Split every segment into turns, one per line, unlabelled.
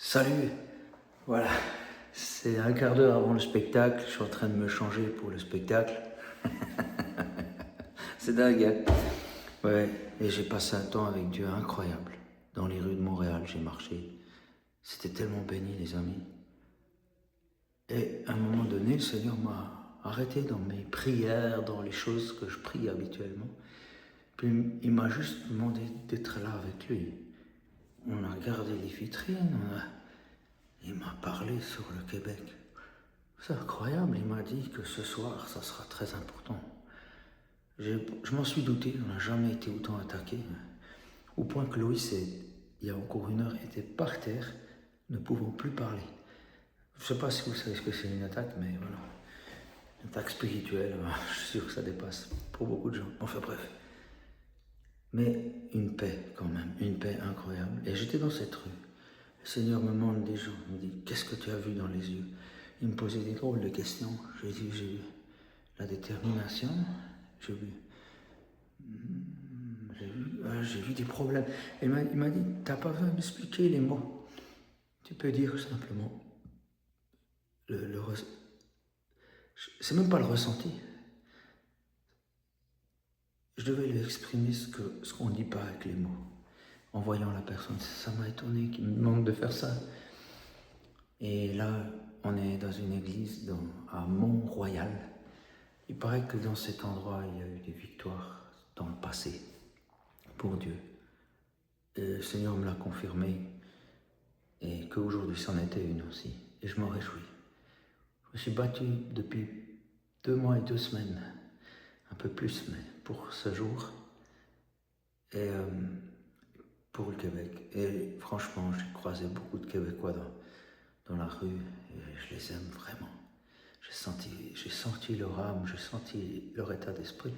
Salut, voilà, c'est un quart d'heure avant le spectacle, je suis en train de me changer pour le spectacle. C'est dingue, hein? Ouais, et j'ai passé un temps avec Dieu incroyable. Dans les rues de Montréal, j'ai marché. C'était tellement béni, les amis. Et à un moment donné, le Seigneur m'a arrêté dans mes prières, dans les choses que je prie habituellement. Puis il m'a juste demandé d'être là avec lui. On a regardé les vitrines, il m'a parlé sur le Québec. C'est incroyable, il m'a dit que ce soir, ça sera très important. Je m'en suis douté, on n'a jamais été autant attaqué. Au point que Loïs, il y a encore une heure, était par terre, ne pouvant plus parler. Je ne sais pas si vous savez ce que c'est une attaque, mais voilà. Une attaque spirituelle, je suis sûr que ça dépasse pour beaucoup de gens. Enfin bref. Mais une paix quand même, une paix incroyable. Et j'étais dans cette rue. Le Seigneur me demande des gens, il me dit, qu'est-ce que tu as vu dans les yeux? Il me posait des drôles de questions. J'ai dit, j'ai vu la détermination, j'ai vu, j'ai vu des problèmes. Et il m'a dit, t'as pas besoin de m'expliquer les mots. Tu peux dire simplement, c'est même pas le ressenti. Je devais lui exprimer ce qu'on ne dit pas avec les mots. En voyant la personne, ça m'a étonné qu'il me demande de faire ça. Et là, on est dans une église à Mont-Royal. Il paraît que dans cet endroit, il y a eu des victoires dans le passé pour Dieu. Et le Seigneur me l'a confirmé et qu'aujourd'hui c'en était une aussi. Et je m'en réjouis. Je me suis battu depuis 2 mois et 2 semaines, un peu plus, mais pour ce jour et pour le Québec. Et franchement, j'ai croisé beaucoup de Québécois dans la rue et je les aime vraiment. J'ai senti leur âme, j'ai senti leur état d'esprit.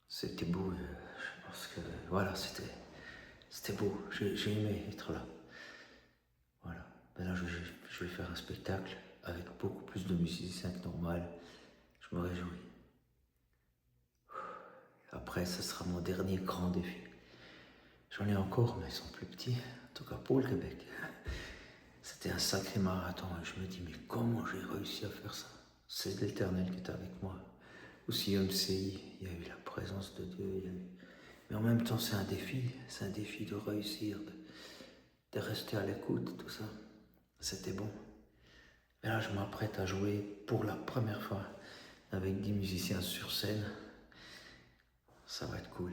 C'était beau, je pense que voilà, c'était beau, j'ai aimé être là. Voilà, ben là je vais faire un spectacle avec beaucoup plus de musiciens que normal, je me réjouis. Après, ce sera mon dernier grand défi. J'en ai encore, mais ils sont plus petits, en tout cas pour le Québec. C'était un sacré marathon et je me dis, mais comment j'ai réussi à faire ça? C'est l'Éternel qui est avec moi. Aussi MCI, il y a eu la présence de Dieu, mais en même temps c'est un défi de réussir, de rester à l'écoute, tout ça. C'était bon. Et là je m'apprête à jouer pour la première fois avec 10 musiciens sur scène. Ça va être cool.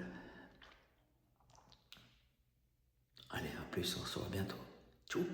Allez, à plus, on se voit bientôt. Tchou.